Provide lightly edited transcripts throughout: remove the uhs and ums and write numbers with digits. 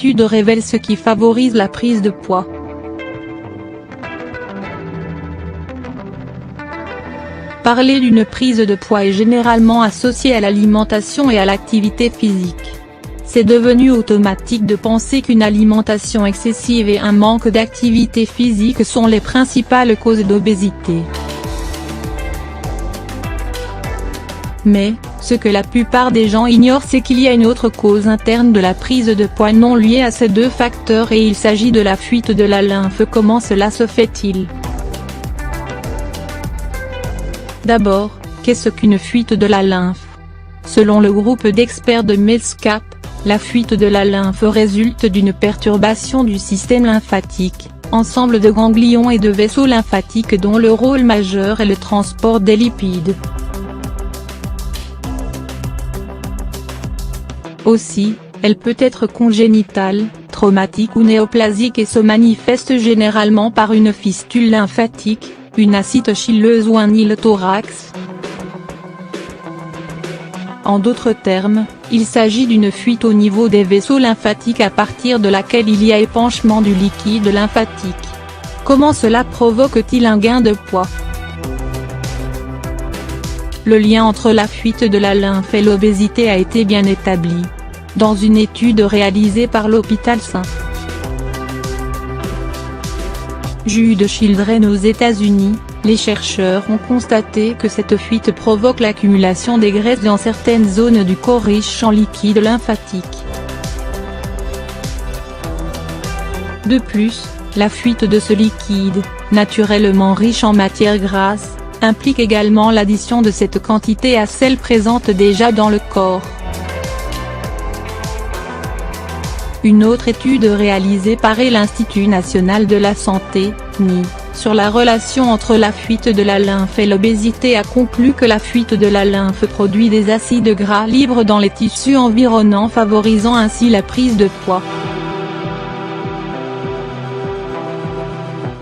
étude révèle ce qui favorise la prise de poids. Parler d'une prise de poids est généralement associé à l'alimentation et à l'activité physique. C'est devenu automatique de penser qu'une alimentation excessive et un manque d'activité physique sont les principales causes d'obésité. Mais, ce que la plupart des gens ignorent, c'est qu'il y a une autre cause interne de la prise de poids non liée à ces deux facteurs, et il s'agit de la fuite de la lymphe. Comment cela se fait-il ? D'abord, qu'est-ce qu'une fuite de la lymphe ? Selon le groupe d'experts de Medscape, la fuite de la lymphe résulte d'une perturbation du système lymphatique, ensemble de ganglions et de vaisseaux lymphatiques dont le rôle majeur est le transport des lipides. Aussi, elle peut être congénitale, traumatique ou néoplasique et se manifeste généralement par une fistule lymphatique, une ascite chileuse ou un ilothorax. En d'autres termes, il s'agit d'une fuite au niveau des vaisseaux lymphatiques à partir de laquelle il y a épanchement du liquide lymphatique. Comment cela provoque-t-il un gain de poids ? Le lien entre la fuite de la lymphe et l'obésité a été bien établi. Dans une étude réalisée par l'hôpital St. Jude Children aux États-Unis, les chercheurs ont constaté que cette fuite provoque l'accumulation des graisses dans certaines zones du corps riches en liquide lymphatique. De plus, la fuite de ce liquide, naturellement riche en matières grasses, implique également l'addition de cette quantité à celle présente déjà dans le corps. Une autre étude réalisée par l'Institut national de la santé, (INI), sur la relation entre la fuite de la lymphe et l'obésité a conclu que la fuite de la lymphe produit des acides gras libres dans les tissus environnants, favorisant ainsi la prise de poids.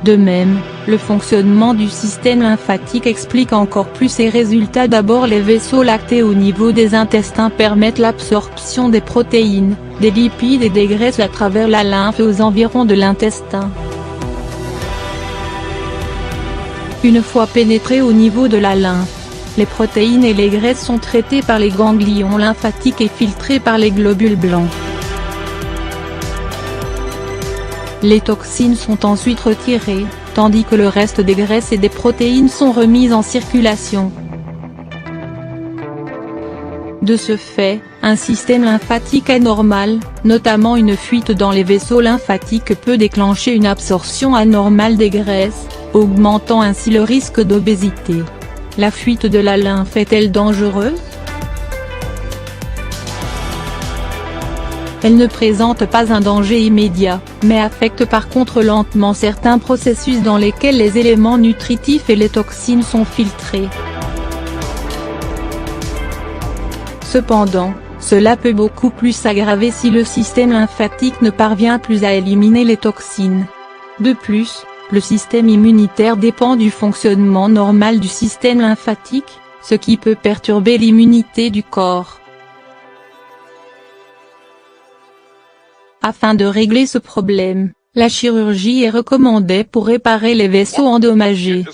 De même, le fonctionnement du système lymphatique explique encore plus ces résultats. D'abord, les vaisseaux lactés au niveau des intestins permettent l'absorption des protéines, des lipides et des graisses à travers la lymphe et aux environs de l'intestin. Une fois pénétrées au niveau de la lymphe, les protéines et les graisses sont traitées par les ganglions lymphatiques et filtrées par les globules blancs. Les toxines sont ensuite retirées, tandis que le reste des graisses et des protéines sont remises en circulation. De ce fait, un système lymphatique anormal, notamment une fuite dans les vaisseaux lymphatiques, peut déclencher une absorption anormale des graisses, augmentant ainsi le risque d'obésité. La fuite de la lymphe est-elle dangereuse ? Elle ne présente pas un danger immédiat, mais affecte par contre lentement certains processus dans lesquels les éléments nutritifs et les toxines sont filtrés. Cependant, cela peut beaucoup plus s'aggraver si le système lymphatique ne parvient plus à éliminer les toxines. De plus, le système immunitaire dépend du fonctionnement normal du système lymphatique, ce qui peut perturber l'immunité du corps. Afin de régler ce problème, la chirurgie est recommandée pour réparer les vaisseaux endommagés.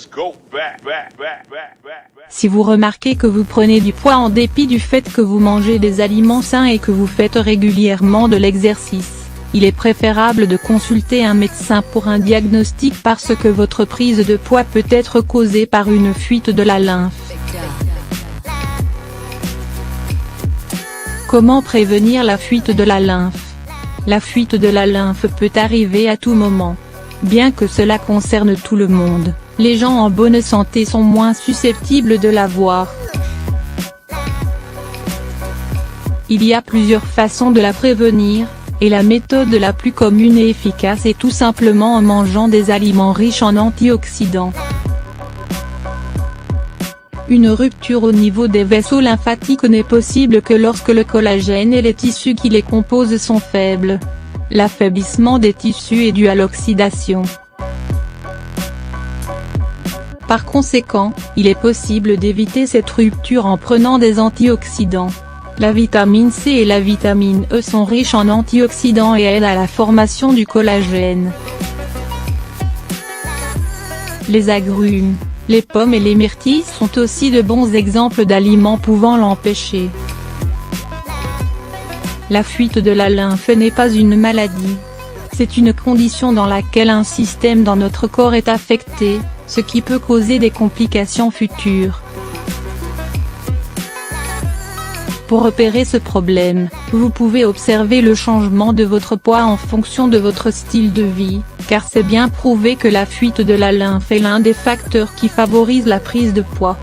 Si vous remarquez que vous prenez du poids en dépit du fait que vous mangez des aliments sains et que vous faites régulièrement de l'exercice, il est préférable de consulter un médecin pour un diagnostic parce que votre prise de poids peut être causée par une fuite de la lymphe. Comment prévenir la fuite de la lymphe ? La fuite de la lymphe peut arriver à tout moment. Bien que cela concerne tout le monde, les gens en bonne santé sont moins susceptibles de l'avoir. Il y a plusieurs façons de la prévenir, et la méthode la plus commune et efficace est tout simplement en mangeant des aliments riches en antioxydants. Une rupture au niveau des vaisseaux lymphatiques n'est possible que lorsque le collagène et les tissus qui les composent sont faibles. L'affaiblissement des tissus est dû à l'oxydation. Par conséquent, il est possible d'éviter cette rupture en prenant des antioxydants. La vitamine C et la vitamine E sont riches en antioxydants et aident à la formation du collagène. Les agrumes, les pommes et les myrtilles sont aussi de bons exemples d'aliments pouvant l'empêcher. La fuite de la lymphe n'est pas une maladie. C'est une condition dans laquelle un système dans notre corps est affecté, ce qui peut causer des complications futures. Pour repérer ce problème, vous pouvez observer le changement de votre poids en fonction de votre style de vie, car c'est bien prouvé que la fuite de la lymphe est l'un des facteurs qui favorise la prise de poids.